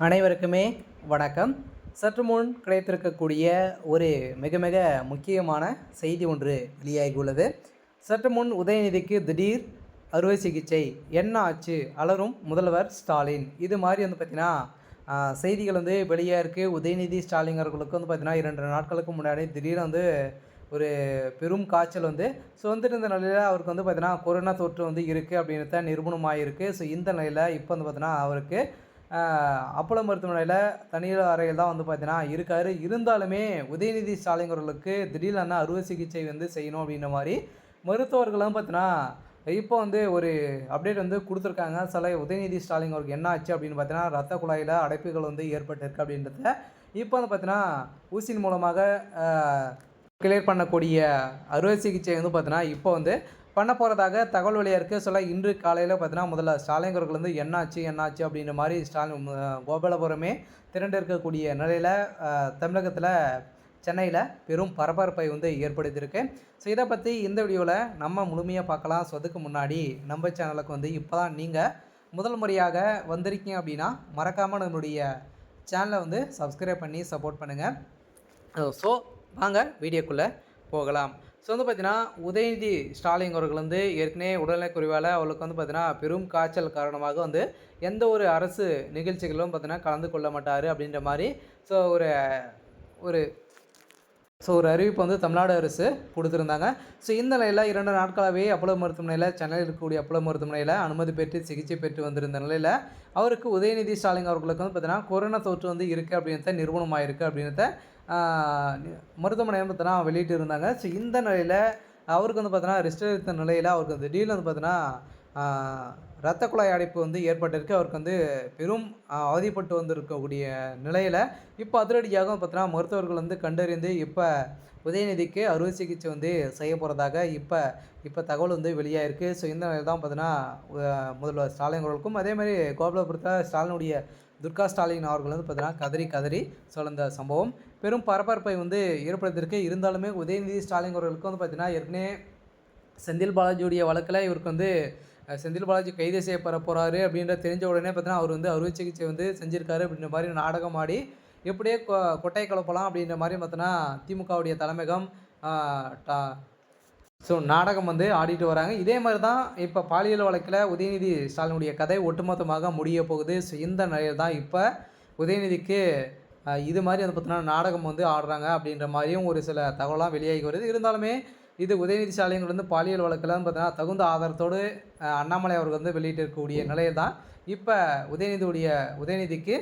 அனைவருக்குமே வணக்கம். சற்று முன் கிடைத்திருக்கக்கூடிய ஒரு மிக மிக முக்கியமான செய்தி ஒன்று வெளியாகியுள்ளது. சற்று முன் உதயநிதிக்கு திடீர் அறுவை சிகிச்சை, என்ன ஆச்சு, அலரும் முதல்வர் ஸ்டாலின். இது மாதிரி பார்த்திங்கன்னா செய்திகள் வெளியாக இருக்குது. உதயநிதி ஸ்டாலின் அவர்களுக்கு பார்த்திங்கன்னா 2 நாட்களுக்கு முன்னாடி திடீர்னு ஒரு பெரும் காய்ச்சல் இருந்த நிலையில் அவருக்கு பார்த்திங்கன்னா கொரோனா தொற்று இருக்குது அப்படின்றத நிரூபணமாகிருக்கு. ஸோ இந்த நிலையில் இப்போ பார்த்திங்கன்னா அவருக்கு அப்போலோ மருத்துவமனையில் தனியார் அறையில் தான் பார்த்தீங்கன்னா இருக்கார். இருந்தாலுமே உதயநிதி ஸ்டாலின் அவர்களுக்கு திடீர்னு அறுவை சிகிச்சை செய்யணும் அப்படின்ற மாதிரி மருத்துவர்களும் பார்த்தீங்கன்னா இப்போ ஒரு அப்டேட் கொடுத்துருக்காங்க. சில உதயநிதி ஸ்டாலின் அவருக்கு என்ன ஆச்சு அப்படின்னு பார்த்தீங்கன்னா ரத்த குழாயில் அடைப்புகள் ஏற்பட்டிருக்கு அப்படின்றத இப்போ பார்த்தீங்கன்னா ஊசியின் மூலமாக கிளியர் பண்ணக்கூடிய அறுவை சிகிச்சை பார்த்தீங்கன்னா இப்போ பண்ண போகிறதாக தகவல் வெளியாக இருக்குது. சொல்ல இன்று காலையில் பார்த்தீங்கன்னா முதல்ல ஸ்டாலின் அவர்கள் என்னாச்சு அப்படின்ற மாதிரி ஸ்டாலின் கோபாலபுரமே திரண்டு இருக்கக்கூடிய நிலையில் தமிழகத்தில் சென்னையில் பெரும் பரபரப்பை ஏற்படுத்தியிருக்கு. ஸோ இதை பற்றி இந்த வீடியோவில் நம்ம முழுமையாக பார்க்கலாம். ஸோ அதுக்கு முன்னாடி நம்ம சேனலுக்கு இப்போ தான் நீங்கள் முதல் முறையாக வந்திருக்கீங்க அப்படின்னா மறக்காமல் நம்மளுடைய சேனலை சப்ஸ்கிரைப் பண்ணி சப்போர்ட் பண்ணுங்கள். ஸோ வாங்க வீடியோக்குள்ளே போகலாம். ஸோ பார்த்தீங்கன்னா உதயநிதி ஸ்டாலின் அவர்கள் ஏற்கனவே உடல்நல குறைவால் அவளுக்கு பார்த்தீங்கன்னா பெரும் காய்ச்சல் காரணமாக எந்த ஒரு அரசு நிகழ்ச்சிகளும் பார்த்தீங்கன்னா கலந்து கொள்ள மாட்டார் அப்படின்ற மாதிரி ஒரு அறிவிப்பு தமிழ்நாடு அரசு கொடுத்துருந்தாங்க. ஸோ இந்த நிலையில் 2 நாட்களாகவே அப்போலோ மருத்துவமனையில் சென்னையில் இருக்கக்கூடிய அப்போலோ மருத்துவமனையில் அனுமதி பெற்று சிகிச்சை பெற்று வந்திருந்த நிலையில் அவருக்கு உதயநிதி ஸ்டாலின் அவர்களுக்கு பார்த்தீங்கன்னா கொரோனா தொற்று இருக்குது அப்படின்றத நிரூபணமாயிருக்கு அப்படின்றத மருத்துவமனை பார்த்தீங்கன்னா வெளியிட்டு இருந்தாங்க. ஸோ இந்த நிலையில் அவருக்கு பார்த்தீங்கன்னா ரெஸ்ட் எடுத்த நிலையில் அவருக்கு திடீர்னு பார்த்தீங்கன்னா இரத்த குழாய் அடைப்பு ஏற்பட்டிருக்கு. அவருக்கு பெரும் அவதிப்பட்டு இருக்கக்கூடிய நிலையில் இப்போ அதிரடியாக பார்த்தீங்கன்னா மருத்துவர்கள் கண்டறிந்து இப்போ உதயநிதிக்கு அறுவை சிகிச்சை செய்ய போகிறதாக இப்போ தகவல் வெளியாக இருக்குது. ஸோ இந்த நிலையில் தான் பார்த்தீங்கன்னா முதல்வர் ஸ்டாலின் அவர்களுக்கும் அதேமாதிரி கோபாலபுரத்தில் ஸ்டாலினுடைய துர்கா ஸ்டாலின் அவர்கள் பார்த்தீங்கன்னா கதறி சொல்ல சம்பவம் பெரும் பரபரப்பை ஏற்படுத்தியிருக்கு. இருந்தாலுமே உதயநிதி ஸ்டாலின் அவர்களுக்கு பார்த்தீங்கன்னா ஏற்கனவே செந்தில் பாலாஜியுடைய வழக்கில் இவருக்கு செந்தில் பாலாஜி கைது செய்யப்பட போகிறாரு அப்படின்ற தெரிஞ்ச உடனே பார்த்தீங்கன்னா அவர் அறுவை சிகிச்சை செஞ்சுருக்காரு அப்படின்ற மாதிரி நாடகம் ஆடி எப்படியே கொட்டை கலப்பலாம் அப்படின்ற மாதிரி பார்த்தீங்கன்னா திமுகவுடைய தலைமையகம் ஸோ நாடகம் ஆடிட்டு வராங்க. இதே மாதிரி தான் இப்போ பாலியல் வழக்கில் உதயநிதி ஸ்டாலினுடைய கதை ஒட்டுமொத்தமாக முடிய போகுது. ஸோ இந்த நிலையில் தான் இப்போ உதயநிதிக்கு இது மாதிரி பார்த்தீங்கன்னா நாடகம் ஆடுறாங்க அப்படின்ற மாதிரியும் ஒரு சில தகவலாம் வெளியாகி வருது. இருந்தாலுமே இது உதயநிதி ஸ்டாலின் பாலியல் வழக்கில் பார்த்தீங்கன்னா தகுந்த ஆதாரத்தோடு அண்ணாமலை அவர்கள் வெளியிட்டு இருக்கக்கூடிய நிலையில் தான் இப்போ உதயநிதிக்கு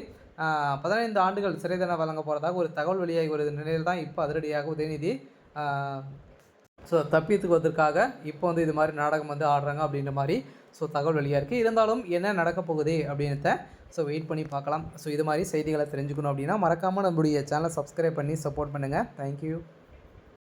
15 ஆண்டுகள் சிறை தண்டனை வழங்க போகிறதாக ஒரு தகவல் வெளியாகி வருது நிலையில் தான் இப்போ அதிரடியாக உதயநிதி தப்பித்துக்குவதற்காக இப்போ இது மாதிரி நாடகம் ஆடுறாங்க அப்படின்ற மாதிரி தகவல் வெளியாக இருக்குது. இருந்தாலும் என்ன நடக்க போகுது அப்படின்றத வெயிட் பண்ணி பார்க்கலாம். இது மாதிரி செய்திகளை தெரிஞ்சுக்கணும் அப்படின்னா மறக்காமல் நம்மளுடைய சேனலை சப்ஸ்கிரைப் பண்ணி சப்போர்ட் பண்ணுங்கள். தேங்க்யூ.